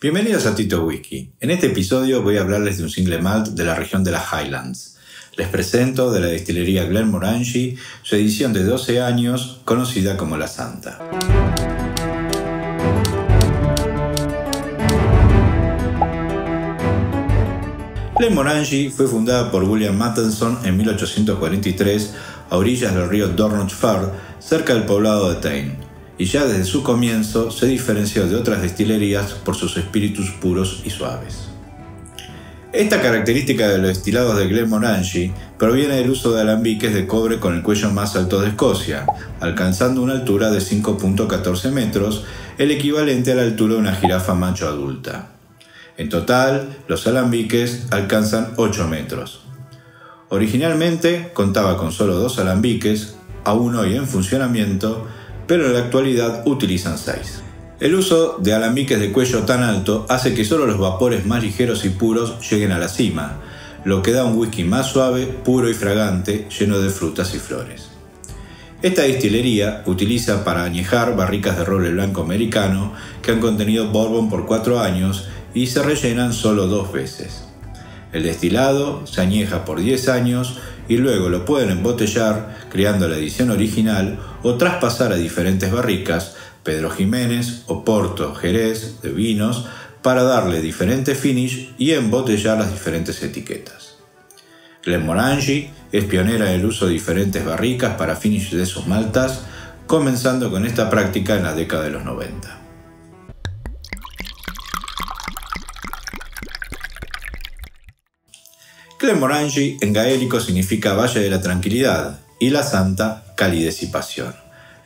Bienvenidos a Tito Whisky. En este episodio voy a hablarles de un single malt de la región de las Highlands. Les presento de la destilería Glenmorangie su edición de 12 años conocida como La Santa. Glenmorangie fue fundada por William Matheson en 1843 a orillas del río Dornoch-Fard, cerca del poblado de Tain, y ya desde su comienzo se diferenció de otras destilerías por sus espíritus puros y suaves. Esta característica de los destilados de Glenmorangie proviene del uso de alambiques de cobre con el cuello más alto de Escocia, alcanzando una altura de 5.14 metros, el equivalente a la altura de una jirafa macho adulta. En total, los alambiques alcanzan 8 metros. Originalmente contaba con solo 2 alambiques, aún hoy en funcionamiento, pero en la actualidad utilizan 6. El uso de alambiques de cuello tan alto hace que solo los vapores más ligeros y puros lleguen a la cima, lo que da un whisky más suave, puro y fragante, lleno de frutas y flores. Esta destilería utiliza para añejar barricas de roble blanco americano que han contenido bourbon por 4 años y se rellenan solo 2 veces. El destilado se añeja por 10 años y luego lo pueden embotellar creando la edición original o traspasar a diferentes barricas, Pedro Jiménez, Oporto, Jerez, de vinos, para darle diferente finish y embotellar las diferentes etiquetas. Glenmorangie es pionera en el uso de diferentes barricas para finish de sus maltas, comenzando con esta práctica en la década de los 90. Glenmorangie en gaélico significa Valle de la Tranquilidad y La Santa, calidez y pasión.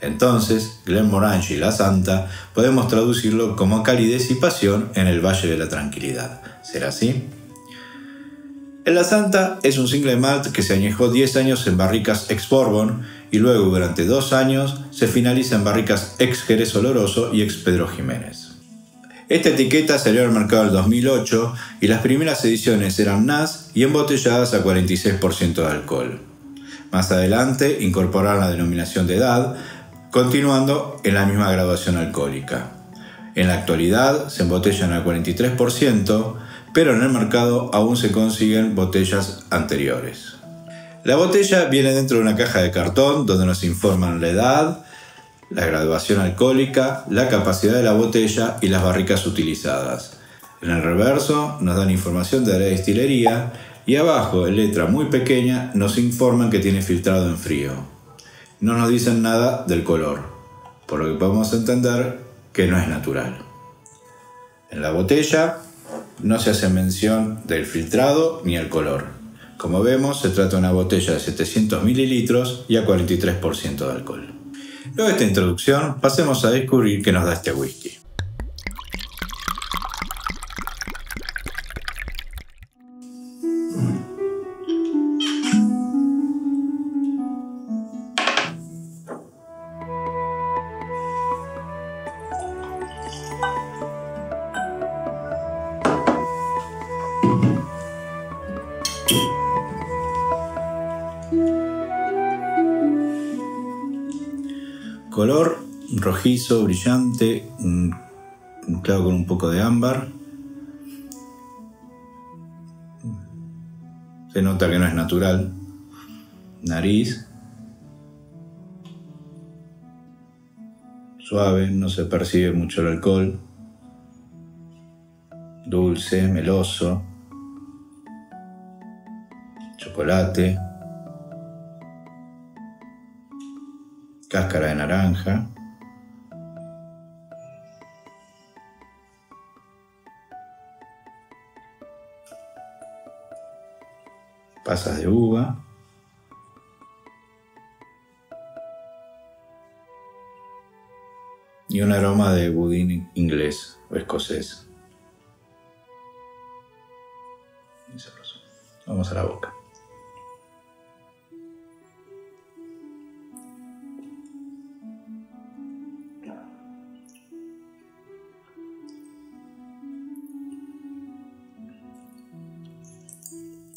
Entonces, Glenmorangie y La Santa podemos traducirlo como calidez y pasión en el Valle de la Tranquilidad. ¿Será así? El La Santa es un single malt que se añejó 10 años en barricas ex Bourbon y luego durante 2 años se finaliza en barricas ex Jerez Oloroso y ex Pedro Jiménez. Esta etiqueta salió al mercado en el 2008 y las primeras ediciones eran NAS y embotelladas a 46% de alcohol. Más adelante incorporaron la denominación de edad, continuando en la misma graduación alcohólica. En la actualidad se embotellan al 43%, pero en el mercado aún se consiguen botellas anteriores. La botella viene dentro de una caja de cartón donde nos informan la edad, la graduación alcohólica, la capacidad de la botella y las barricas utilizadas. En el reverso nos dan información de la destilería y abajo, en letra muy pequeña, nos informan que tiene filtrado en frío. No nos dicen nada del color, por lo que podemos entender que no es natural. En la botella no se hace mención del filtrado ni el color. Como vemos, se trata de una botella de 700 mililitros y a 43% de alcohol. Luego de esta introducción, pasemos a descubrir qué nos da este whisky. Color rojizo, brillante, mezclado con un poco de ámbar. Se nota que no es natural. Nariz suave, no se percibe mucho el alcohol. Dulce, meloso. Chocolate. Cáscara de naranja. Pasas de uva. Y un aroma de budín inglés o escocés. Vamos a la boca.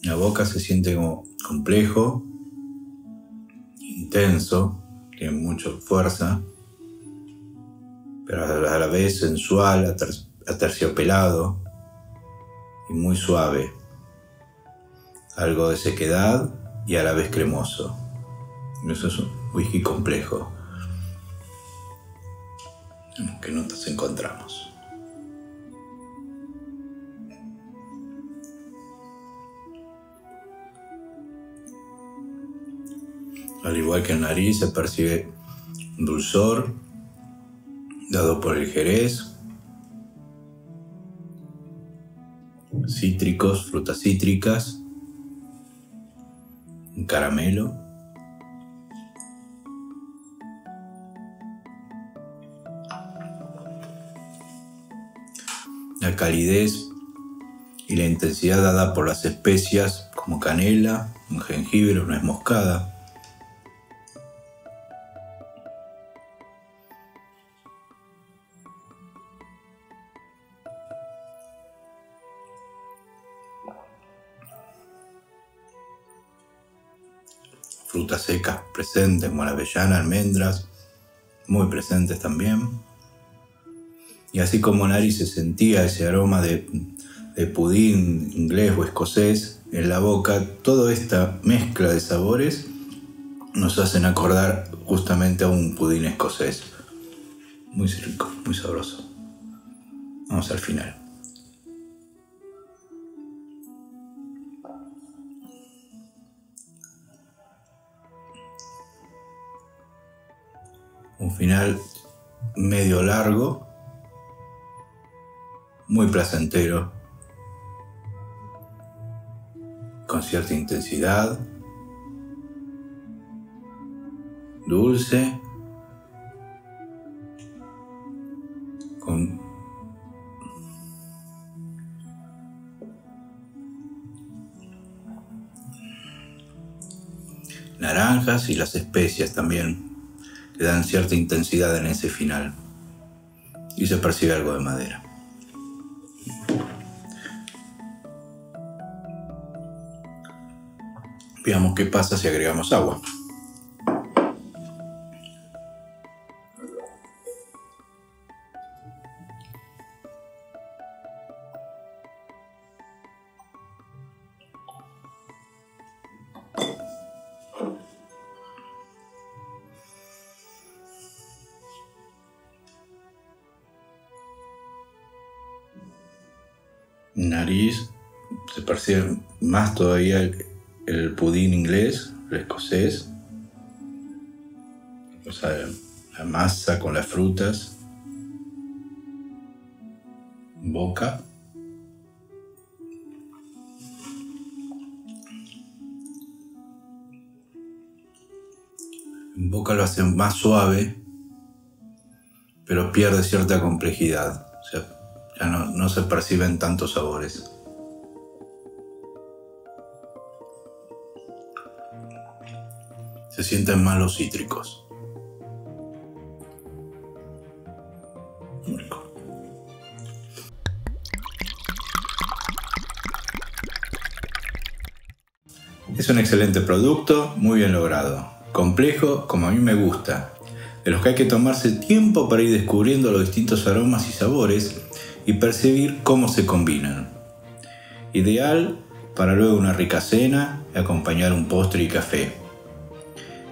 La boca se siente como complejo, intenso, tiene mucha fuerza, pero a la vez sensual, aterciopelado y muy suave, algo de sequedad y a la vez cremoso. Eso es un whisky complejo. ¿Qué notas encontramos? Al igual que en nariz se percibe un dulzor dado por el jerez, cítricos, frutas cítricas, un caramelo, la calidez y la intensidad dada por las especias como canela, un jengibre o nuez moscada. Frutas secas presentes como la avellana, almendras, muy presentes también. Y así como nariz se sentía ese aroma de pudín inglés o escocés en la boca, toda esta mezcla de sabores nos hacen acordar justamente a un pudín escocés. Muy rico, muy sabroso. Vamos al final. Un final medio largo, muy placentero, con cierta intensidad, dulce, con naranjas y las especias también le dan cierta intensidad en ese final y se percibe algo de madera. Veamos qué pasa si agregamos agua. Nariz, se percibe más todavía el pudín inglés, el escocés, o sea, la masa con las frutas. Boca, en boca lo hace más suave, pero pierde cierta complejidad, o sea, ya no se perciben tantos sabores. Se sienten más los cítricos. Muy rico. Es un excelente producto, muy bien logrado. Complejo, como a mí me gusta. De los que hay que tomarse tiempo para ir descubriendo los distintos aromas y sabores y percibir cómo se combinan. Ideal para luego una rica cena y acompañar un postre y café.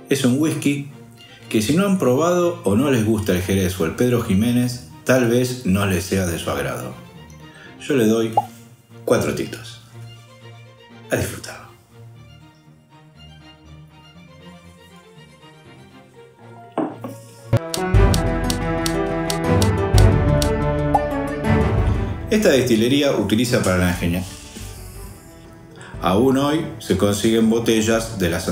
Es un whisky que si no han probado o no les gusta el Jerez o el Pedro Ximénez, tal vez no les sea de su agrado. Yo le doy 4 titos. A disfrutarlo. Esta destilería utiliza para la ingenia. Aún hoy se consiguen botellas de las